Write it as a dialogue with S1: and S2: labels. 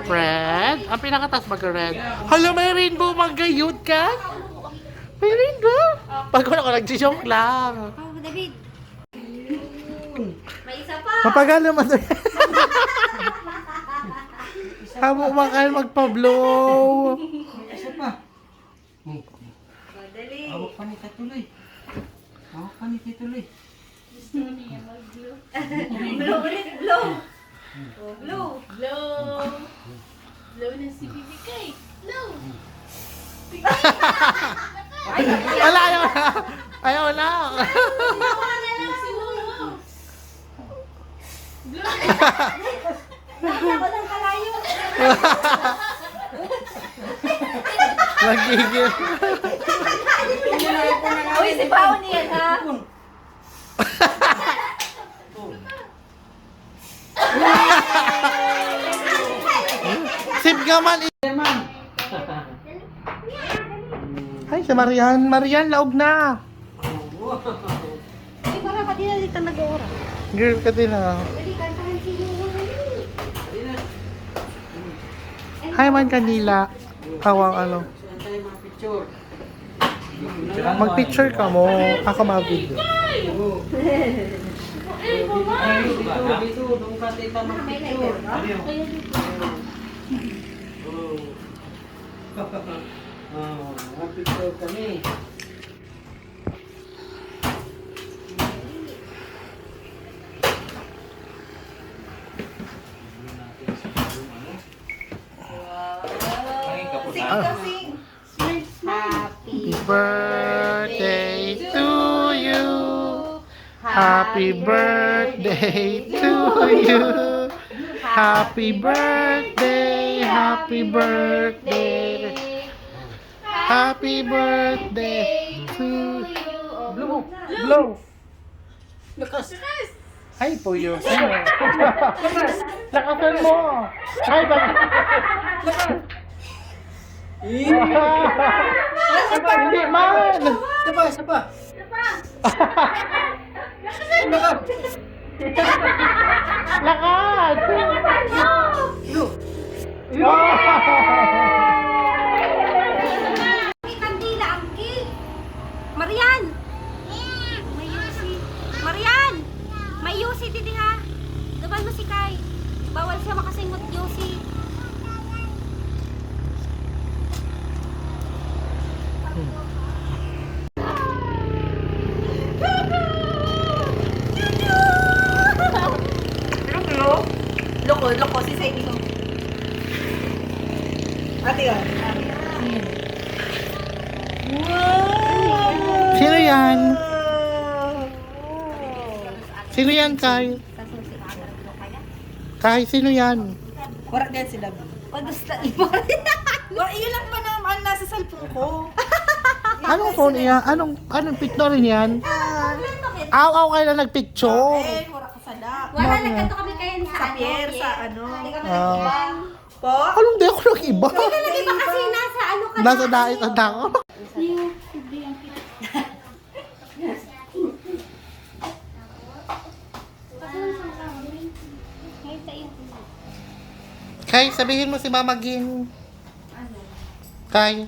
S1: Red? Ang pinakataas mag-red. Hala, may rainbow mag-gayod ka? May rainbow? Pag ako nag-joke lang.
S2: Oh, David. May isa pa.
S1: Mapagal naman to. Hamo makain magpa-blow.
S3: Isa pa.
S2: Madali.
S3: Hawak pa ni Tatuloy. Hawak pa ni Tatuloy.
S2: Blow ulit, blow. Oh, blow.
S4: Blow na si Bibi Kay. Blow.
S1: Wala, ayaw na. Ayaw na.
S2: Nakita ko ng kalayo.
S1: Nagigil.
S2: Uy, si Pao niyan, ha?
S1: Sip ka man. Ay, si Marian. Marian, laog na.
S2: Ay, para ka din na dito nag-oras.
S1: Girl ka din ah.
S2: Dali, kantahan si
S1: Hi man kanila. Hawang ano.
S3: Antay mga picture.
S1: Mag-picture ka mo. Ako mag-video.
S3: Dito, doon ka tita mag-picture. Mag-picture kami.
S2: Sing ka, sing. Happy
S1: Happy birthday to you. Happy birthday to you. Happy birthday. Happy birthday. Happy birthday to you. Blow. Blow.
S3: Lakas.
S1: Ay, puyo. Lakasan mo. Ay, bakit? Hindi man.
S3: Sapa, sapa.
S1: Lakad.
S2: May kandila ang cake. Marian! May yusi. Marian! May yusi dito ha. Daban mo si Kai. Bawal siya makasingot yusi. Loko si Sadie ko. Ate yun.
S1: Sino yan? Sino yan, Kai? Kai, sino yan?
S5: Warak din si Dabi.
S2: Gusto
S5: Iyon lang pa naman nasa cellphone ko.
S1: Anong phone yan? Anong picture yan? Aw, kayo na nagpicture.
S5: Eh, warak ka sa dak.
S2: Wala, nagkanto kami kayo sa
S5: Sa pier, sa ano.
S2: Hindi kami nag-ibang.
S5: Po?
S1: Anong di ako nag-iba?
S2: Nag-iba kasi nasa ano ka
S1: Nasa dait ang ako. Kai, sabihin mo si Mama Gin. Kai.